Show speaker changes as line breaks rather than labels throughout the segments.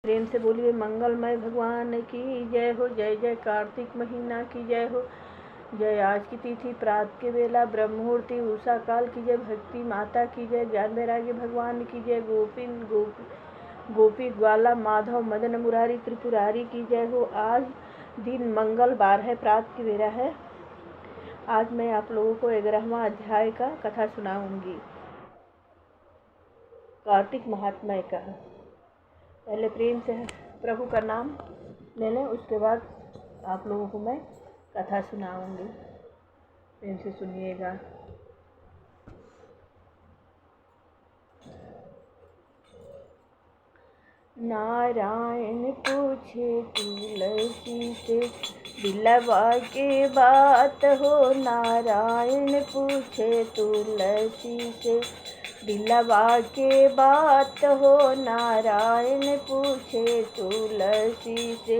प्रेम से बोलिए मंगलमय भगवान की जय हो। जय जय कार्तिक महीना की जय हो। जय आज की तिथि प्रात के बेला ब्रह्म मुहूर्ति उषा काल की जय। भक्ति माता की जय। ज्ञान वैराग्य भगवान की जय। गोपी ग्वाला माधव मदन मुरारी त्रिपुरारी की जय हो। आज दिन मंगलवार है, प्रात की बेला है। आज मैं आप लोगों को 11वां अध्याय का कथा सुनाऊंगी, कार्तिक महात्म्य का। पहले प्रेम से प्रभु का नाम ले लें, उसके बाद आप लोगों को मैं कथा सुनाऊंगी। प्रेम से सुनिएगा। नारायण पूछे तुलसी से दिलवा के बात हो। नारायण पूछे तुलसी से दिलवा के बात हो। नारायण पूछे तुलसी से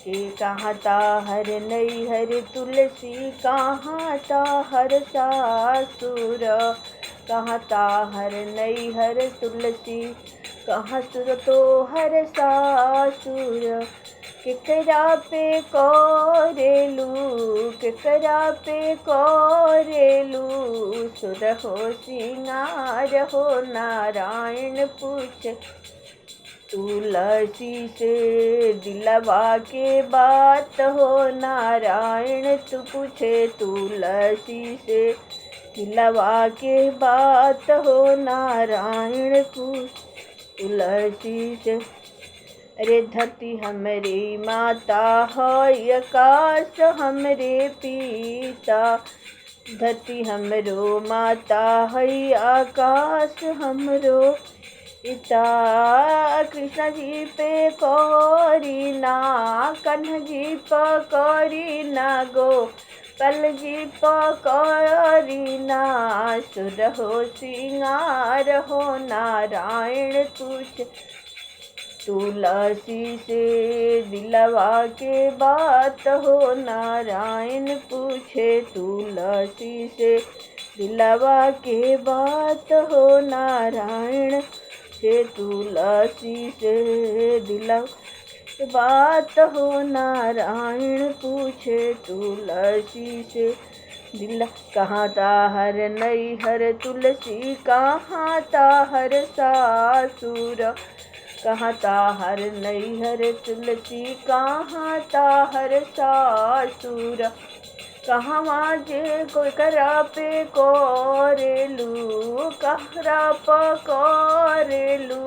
कि कहाँ ताहर नैहर तुलसी, कहाँ ताहर सासुर। कहाँ ताहर नैहर तुलसी, कहाँ सुर तोहर सासुर। केकरा पे करेलू, केकरा पे करेलू सुर हो सिंगार हो। नारायण पूछे तुलसी से दिलवा के बात हो। नारायण तू पूछे तुलसी से दिलवा के बात हो। नारायण पूछ तुलसी से। अरे धरती हमरी माता है, आकाश हमरे पिता। धरती हमरो माता है, आकाश हमरो पिता। कृष्ण जी पे कौरी ना, कन्ह जी पे कौरी ना गो, पल जी पकड़ी ना सुर हो सिंगार हो। नारायण तुझ तुलसी से दिलवा के बात हो। नारायण पूछे तुलसी से दिलवा के बात हो। नारायण से तुलसी से दिलवा बात हो। नारायण पूछे तुलसी से दिल। कहाँ ताहर नैहर तुलसी, कहाँ ताहर सासुर। कहाँ ताहर नैहर तुलसी, कहाँ ताहर सासुर। कहाँ जे कोई करा पे करेलू, कहरा पकड़ेलू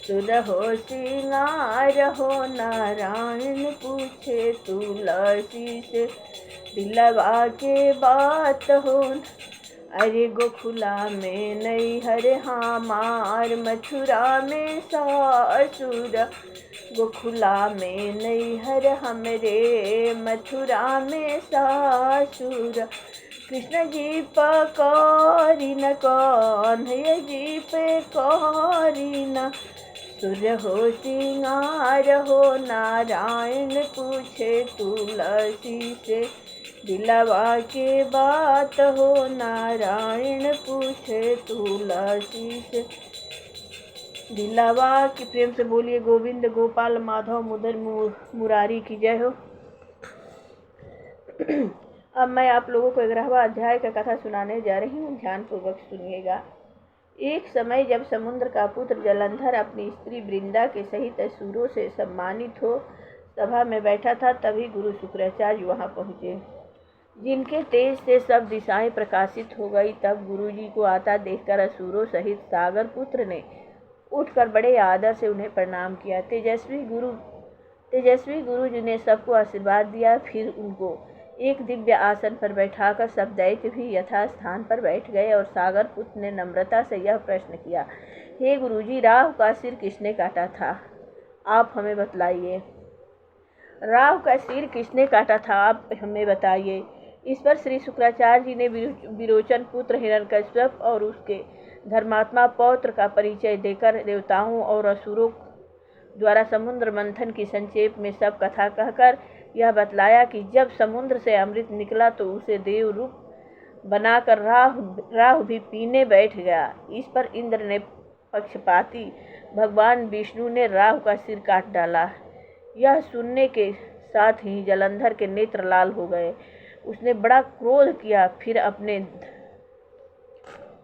सुर हो सिंगार हो। नारायण पूछे तुलसी से दिलवा के बात हो। अरे गोखुला में नैहर हमार, मथुरा में सासुर। गोखुला में नैहर हमरे, मथुरा में सासुर। कृष्ण जी पकड़ी न, कन्हैया जी पे कौरी न सुर हो सिंगार हो। नारायण पूछे तुलसी से दिलवा के बात हो। नारायण पूछे तुलसी से दिलवा की। प्रेम से बोलिए गोविंद गोपाल माधव मुदर मुरारी की जय हो। अब मैं आप लोगों को 11वां अध्याय का कथा सुनाने जा रही हूँ, ध्यानपूर्वक सुनिएगा। एक समय जब समुद्र का पुत्र जलंधर अपनी स्त्री वृंदा के सहित असुरों से सम्मानित हो सभा में बैठा था, तभी गुरु शुक्राचार्य वहां पहुँचे, जिनके तेज से सब दिशाएं प्रकाशित हो गई। तब गुरुजी को आता देखकर असुरों सहित सागर पुत्र ने उठकर बड़े आदर से उन्हें प्रणाम किया। तेजस्वी गुरु जी ने सबको आशीर्वाद दिया। फिर उनको एक दिव्य आसन पर बैठाकर सब दैत्य भी यथास्थान पर बैठ गए और सागर पुत्र ने नम्रता से यह प्रश्न किया, हे गुरुजी, राहु का सिर किसने काटा था, आप हमें बतलाइए। राहु का सिर किसने काटा था, आप हमें बताइए। इस पर श्री शुक्राचार्य जी ने विरोचन पुत्र हिरण्यकश्यप और उसके धर्मात्मा पौत्र का परिचय देकर देवताओं और असुरों द्वारा समुद्र मंथन की संक्षेप में सब कथा कहकर यह बतलाया कि जब समुद्र से अमृत निकला तो उसे देव रूप बनाकर राहु भी पीने बैठ गया। इस पर इंद्र ने पक्षपाती भगवान विष्णु ने राहु का सिर काट डाला। यह सुनने के साथ ही जलंधर के नेत्र लाल हो गए। उसने बड़ा क्रोध किया। फिर अपने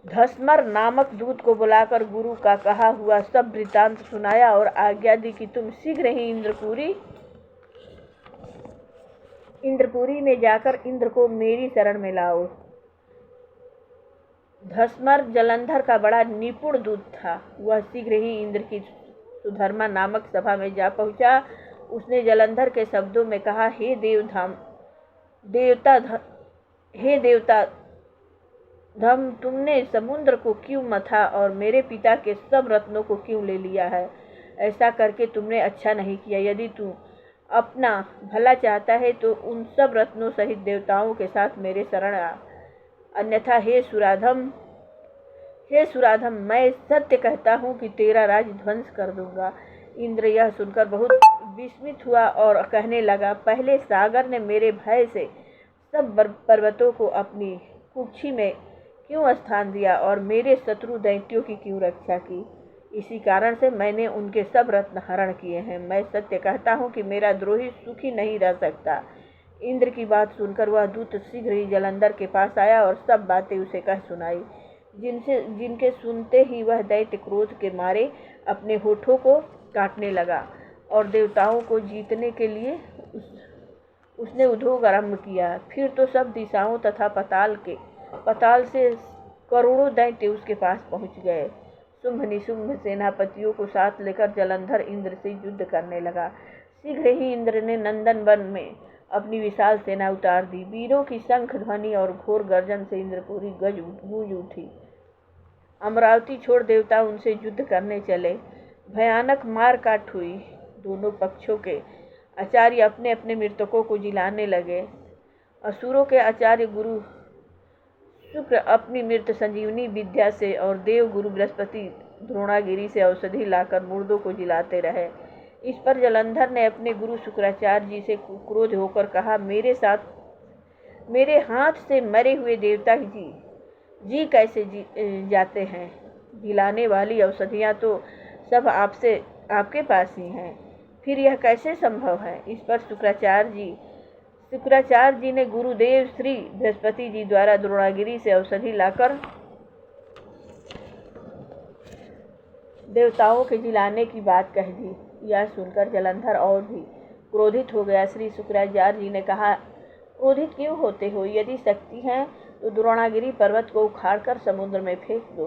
धस्मर नामक दूत को बुलाकर गुरु का कहा हुआ सब वृत्तांत सुनाया और आज्ञा दी कि तुम शीघ्र ही इंद्रपुरी में जाकर इंद्र को मेरी शरण में लाओ। धस्मर जलंधर का बड़ा निपुण दूत था। वह शीघ्र ही इंद्र की सुधर्मा नामक सभा में जा पहुंचा। उसने जलंधर के शब्दों में कहा, हे देवता धम, तुमने समुद्र को क्यों मथा और मेरे पिता के सब रत्नों को क्यों ले लिया है? ऐसा करके तुमने अच्छा नहीं किया। यदि तू अपना भला चाहता है तो उन सब रत्नों सहित देवताओं के साथ मेरे शरण आ, अन्यथा हे सुराधम, मैं सत्य कहता हूँ कि तेरा राज ध्वंस कर दूंगा। इंद्र यह सुनकर बहुत विस्मित हुआ और कहने लगा, पहले सागर ने मेरे भय से सब पर्वतों को अपनी कुक्षी में क्यों स्थान दिया और मेरे शत्रु दैत्यों की क्यों रक्षा की? इसी कारण से मैंने उनके सब रत्न हरण किए हैं। मैं सत्य कहता हूँ कि मेरा द्रोही सुखी नहीं रह सकता। इंद्र की बात सुनकर वह दूत शीघ्र ही जलंधर के पास आया और सब बातें उसे कह सुनाई, जिनके सुनते ही वह दैत्य क्रोध के मारे अपने होठों को काटने लगा और देवताओं को जीतने के लिए उसने उद्योग आरंभ किया। फिर तो सब दिशाओं तथा पताल से करोड़ों दैत्य उसके पास पहुंच गए। शुंभ निशुंभ सेनापतियों को साथ लेकर जलंधर इंद्र से युद्ध करने लगा। शीघ्र ही इंद्र ने नंदन वन में अपनी विशाल सेना उतार दी। वीरों की शंख ध्वनि और घोर गर्जन से इंद्रपुरी गूंज उठी। अमरावती छोड़ देवता उनसे युद्ध करने चले। भयानक मार काट हुई। दोनों पक्षों के आचार्य अपने अपने मृतकों को जिलाने लगे। असुरों के आचार्य गुरु शुक्र अपनी मृत संजीवनी विद्या से और देव गुरु बृहस्पति द्रोणागिरी से औषधि लाकर मुर्दों को जिलाते रहे। इस पर जलंधर ने अपने गुरु शुक्राचार्य जी से क्रोध होकर कहा, मेरे हाथ से मरे हुए देवता जी कैसे जाते हैं? जिलाने वाली औषधियाँ तो सब आपके पास ही हैं, फिर यह कैसे संभव है? इस पर शुक्राचार्य जी ने गुरुदेव श्री बृहस्पति जी द्वारा द्रोणागिरी से औषधि लाकर देवताओं के जिलाने की बात कह दी। यह सुनकर जलंधर और भी क्रोधित हो गया। श्री शुक्राचार्य जी ने कहा, क्रोधित क्यों होते हो? यदि शक्ति है तो द्रोणागिरी पर्वत को उखाड़कर समुद्र में फेंक दो,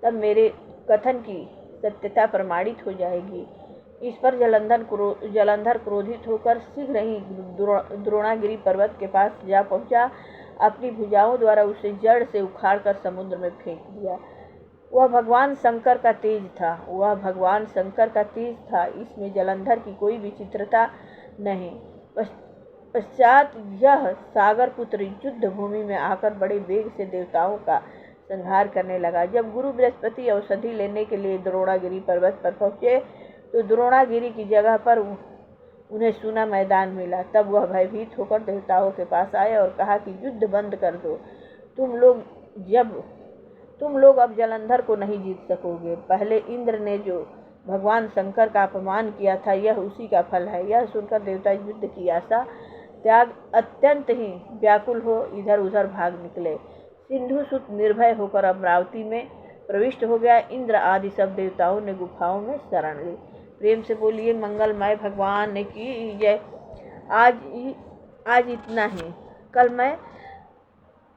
तब मेरे कथन की सत्यता प्रमाणित हो जाएगी। इस पर जलंधर क्रोधित होकर शीघ्र ही द्रोणागिरी पर्वत के पास जा पहुंचा। अपनी भुजाओं द्वारा उसे जड़ से उखाड़कर समुद्र में फेंक दिया। वह भगवान शंकर का तेज था। इसमें जलंधर की कोई विचित्रता नहीं। पश्चात यह सागर पुत्र युद्ध भूमि में आकर बड़े वेग से देवताओं का संहार करने लगा। जब गुरु बृहस्पति औषधि लेने के लिए द्रोणागिरी पर्वत पर पहुंचे तो द्रोणागिरी की जगह पर उन्हें सूना मैदान मिला। तब वह भयभीत होकर देवताओं के पास आए और कहा कि युद्ध बंद कर दो। तुम लोग अब जलंधर को नहीं जीत सकोगे। पहले इंद्र ने जो भगवान शंकर का अपमान किया था, यह उसी का फल है। यह सुनकर देवता युद्ध की आशा त्याग अत्यंत ही व्याकुल हो इधर उधर भाग निकले। सिंधुसुत निर्भय होकर अमरावती में प्रविष्ट हो गया। इंद्र आदि सब देवताओं ने गुफाओं में शरण ली। प्रेम से बोलिए मंगलमय भगवान की जय। आज इतना ही। कल मैं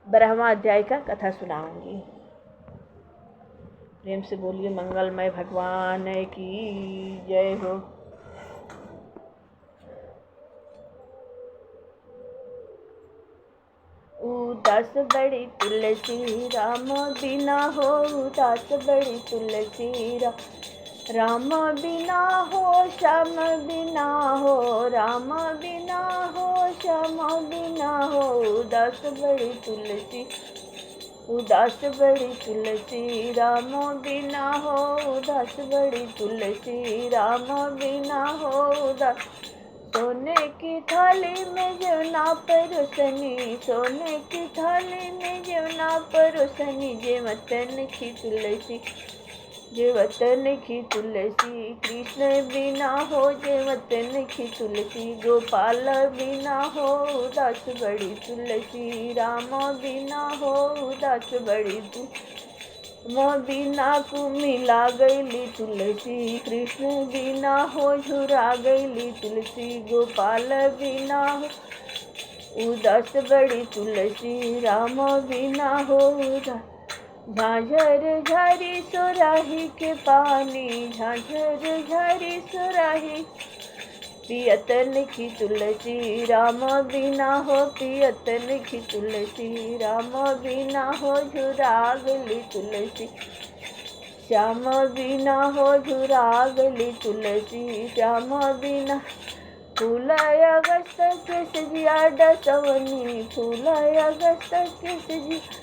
12वां अध्याय का कथा सुनाऊंगी। प्रेम से बोलिए मंगलमय भगवान की जय हो। उदास बड़ी तुलसी राम बिना हो, उदास बड़ी तुलसी राम बिना हो, श्याम बिना हो, राम बिना हो, श्याम बिना हो। उदास बड़ी तुलसी राम बिना हो, उदास बड़ी तुलसी राम बिना हो। उदास सोने की थाली में जवना परोसनी, सोने की थाली में जवना परोसनी, जे मतन की तुलसी जे वतन की तुलसी कृष्ण बिना हो, जे वतन की तुलसी गोपाल बिना हो, उदास बड़ी तुलसी राम बिना हो, उदास बड़ी मोह बिना कुमिला गईली तुलसी, कृष्ण बिना हो झुरा गईली तुलसी, गोपाल बिना हो उदास बड़ी तुलसी राम बिना हो उदास। झांझर झारी सुराही के पानी, झांझर झारी सुराही पियतन की तुलसी राम बिना हो, पियतन की तुलसी राम बिना हो झुरा गली तुलसी, श्याम बिना हो झुरा गली तुलसी, श्याम बिना फूल अगस्त के सजिया डसवनी, फूल अगस्त के सजिया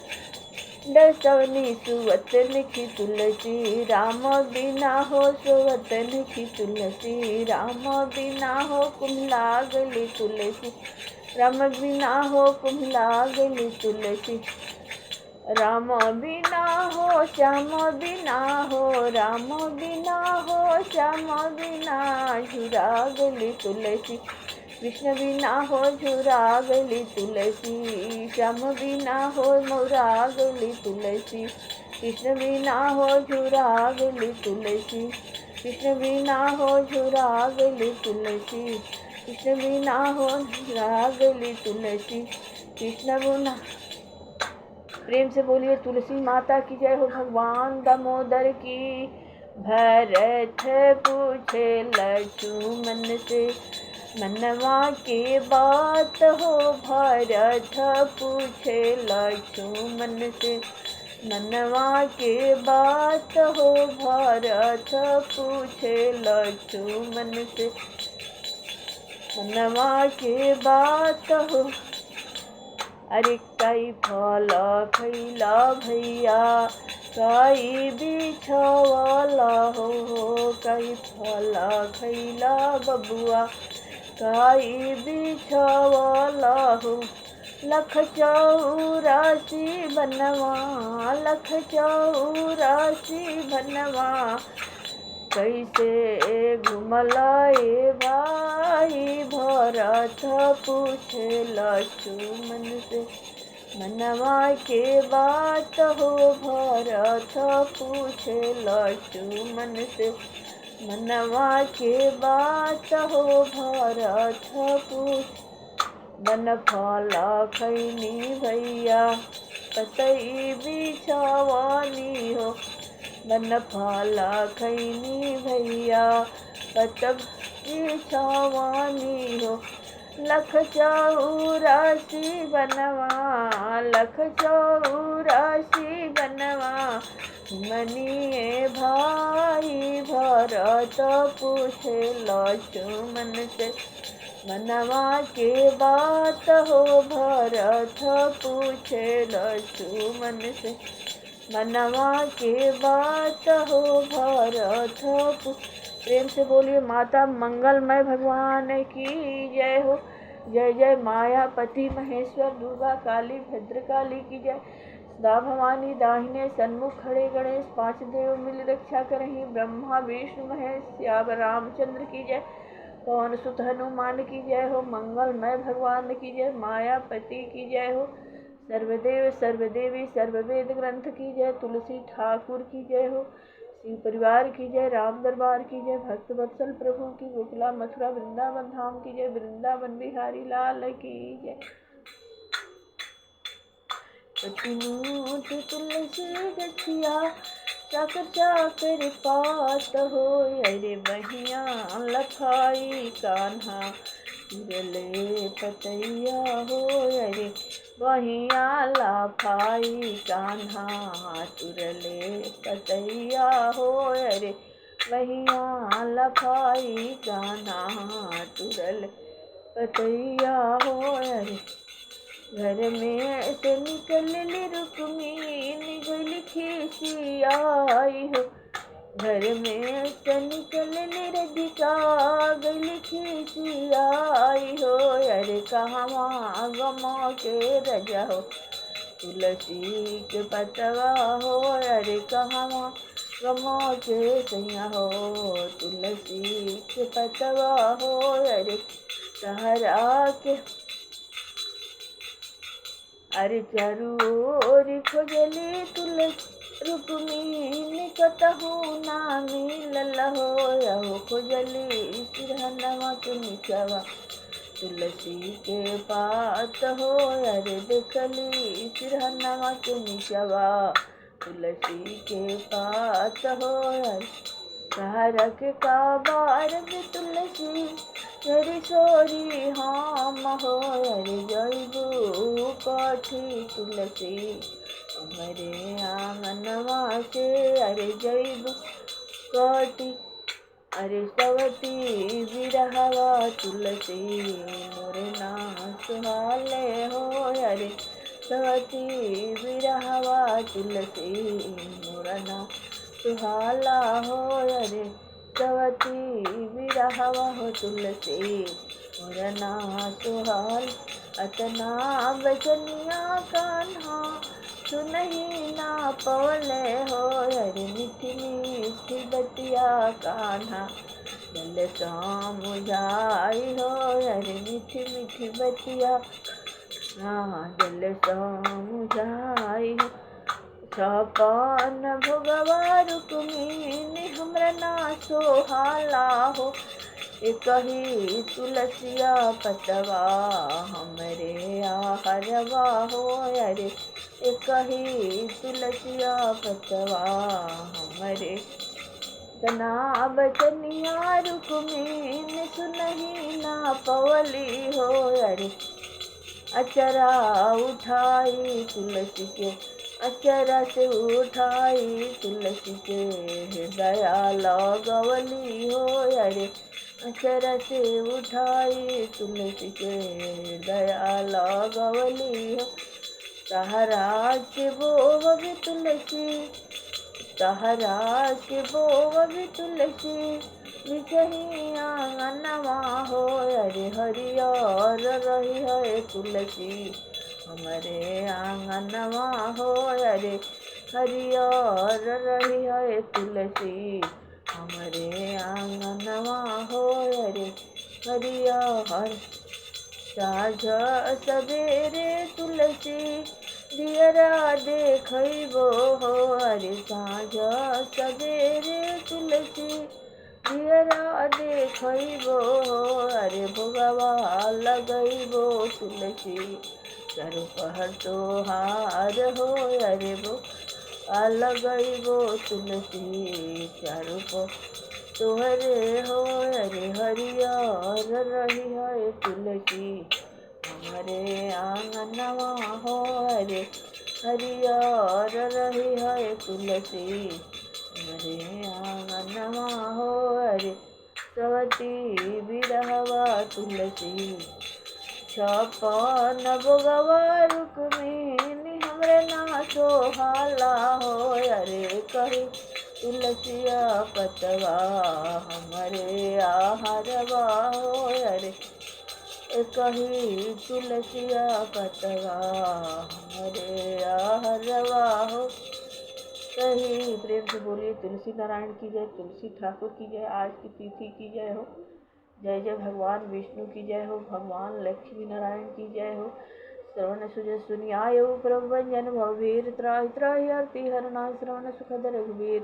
डसवनी, सुवतन की तुलसी राम बिना हो, सुवतन की तुलसी राम बिना हो, कुम्हला गली तुलसी राम बिना हो, कुम्हला गली तुलसी, राम बिना हो श्याम बिना हो, राम बिना हो श्याम बिना झुरा गली तुलसी, कृष्ण बिना हो झुरा गली तुलसी, श्याम बिना हो मोरा गली तुलसी, कृष्ण बिना हो झुरा गली तुलसी, कृष्ण बिना हो झुरा गली तुलसी, कृष्ण बिना हो झुरा गली तुलसी, कृष्ण बिना। प्रेम से बोलिए तुलसी माता की जय हो। भगवान दामोदर की। भरत पूछे लक्ष्मण से मनवा के बात हो, भरत पूछे लक्ष्मण से मनवा के बात हो, भरत पूछे लक्ष्मण से मनवा के बात हो। अरे कई फल खैला भैया, कई बिछवाला हो, कई फल खैला बबुआ, कई बिछवाला हो। लख 84 बनवा, लख 84 बनवा, कैसे घुमलाए भाई। भरत पूछे लक्ष्मण से मनवा के बात हो, भरत पूछे लक्ष्मण से मनवा के बात हो, भरत पूछ। बन फला खैनी भैया, पतई बिछवानी हो, बन फला खैनी भैया, पतब बिछवानी हो। लख 84 बनवा, लख 84 बनवा, मनिए भाई। भरत पूछे लक्ष्मण से मनवा के बात हो, भरत पूछे लक्ष्मण से मनवा के बात हो, भरत। प्रेम से बोलिए माता मंगलमय भगवान की जय हो। जय जय मायापति महेश्वर, दुर्गा काली भद्रकाली की जय। सदा भवानी दाहिने सन्मुख खड़े गणेश, 5 देव मिल रक्षा करहीं। ब्रह्मा विष्णु महेश श्याम रामचंद्र की जय। पवन सुत हनुमान की जय हो। मंगलमय भगवान की जय, मायापति की जय हो। सर्वदेव सर्वदेवी सर्ववेद ग्रंथ की जय। तुलसी ठाकुर की जय हो। शिव परिवार की जय। राम दरबार की जय। भक्त वत्सल प्रभु की, गोकुला मथुरा वृंदावन धाम की जय। वृंदावन बिहारी लाल की जय। तुलसी गठिया चाकर चाकर पात हो, अरे बहिया लखाई कान्हा तुरले पतैया हो, अरे बहिया लखाई कान्हा तुरले पतैया हो, अरे बहिया लखाई कान्हा तुरले पतैया हो। अरे घर में से निकलली रुक्मिणी गइली खिसियाई हो, घर में से निकलली राधिका गइली खिसियाई हो, अरे कहवा गमा के रजा हो तुलसी के पतवा हो, अरे कहवा गमो के सैया हो तुलसी के पतवा हो अरे सहरा के अरे चारू ओर खोजली तुलसी रुक्मिणी कतहु ना मिलल हो यहो खोजली सिरहनवा के निचवा तुलसी के पात हो अरे देखली सिरहनवा के निचवा तुलसी के पात हो सहरक का बारद तुलसी हरि सोरी हम हो हरि जयबू कठी तुलसी हमारे आंगनवा से अरे जयबू कठी अरे सवती बिरहवा तुलसी मोरे ना सुहाले हो अरे सवती बिरहवा तुलसी मोरा ना सुहाला हो अरे सवती बिरहवा हो तुलसी मोरा ना सुहाल अतना बचनिया कान्हा सुनही ना पवले हो अरे मीठी मीठी बतिया कान्हा जल समुझाई हो अरे मीठी मीठी बतिया हाँ जल समुझाई हो छपन भोगवा रुक्मिणी हमरा ना सोहाला हो एक ही तुलसिया पतवा हमरे आहरवा हो अरे एक ही तुलसिया पतवा हमरे तना बचनिया रुक्मिणी सुनही ना पवली हो अरे अचरा उठाई तुलसी के अचरा से उठाई तुलसी के हृदया लगवली हो अरे अचरा से उठाई तुलसी के हृदया लगवली हो सहरा के बोव भी तुलसी सहरा के बोव भी तुलसी निचही आंगनवा हो अरे हरियर रही है तुलसी हमारे आंगनवा हो अरे हरियर रही है तुलसी हमारे आंगनवा हो अरे हरियर साँझ सवेरे तुलसी दियरा देखबो हो अरे साँझ सवेरे तुलसी दियरा देखबो हो अरे भोगवा लगैबो तुलसी चारो पहर तोहार हो अरे लगैबो तुलसी चारो पहर तोहरे हो अरे हरियर रही है तुलसी हमारे आंगनवा हो अरे हरियर रही है तुलसी हमारे आंगनवा हो अरे सवती बिरहवा तुलसी छपन भोगवा रुक्मिणी हमरे ना सोहाला हो अरे कही तुलसिया पतवा हमारे आहरवा हो अरे कही तुलसिया पतवा हमारे आहरवा हो कही। प्रेम से बोलिए तुलसी नारायण की जय, तुलसी ठाकुर की जय, आज की तिथि की जय हो। जय जय भगवान विष्णु की जय हो, भगवान लक्ष्मी नारायण की जय हो। श्रवण सुजय सुनियाय प्रभुभंजन भववीर त्राहि त्राहि आरती हरना श्रवण सुखद रघुवीर।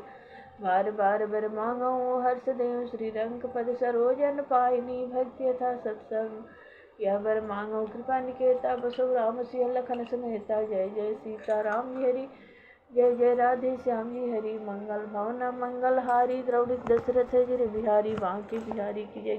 बार बार बर मांगो हर्ष देव श्री रंग पद सरोजन पाइनी भक्ति यथा सत्संग। यह बर मांगो कृपा निकेता बसो राम सिंह लखन समेता। जय जय सीता राम जी हरि, जय जय राधे श्याम जी हरि। मंगल भवन मंगल हारी द्रौड़ित दशरथ गिर बिहारी बांके बिहारी की जय।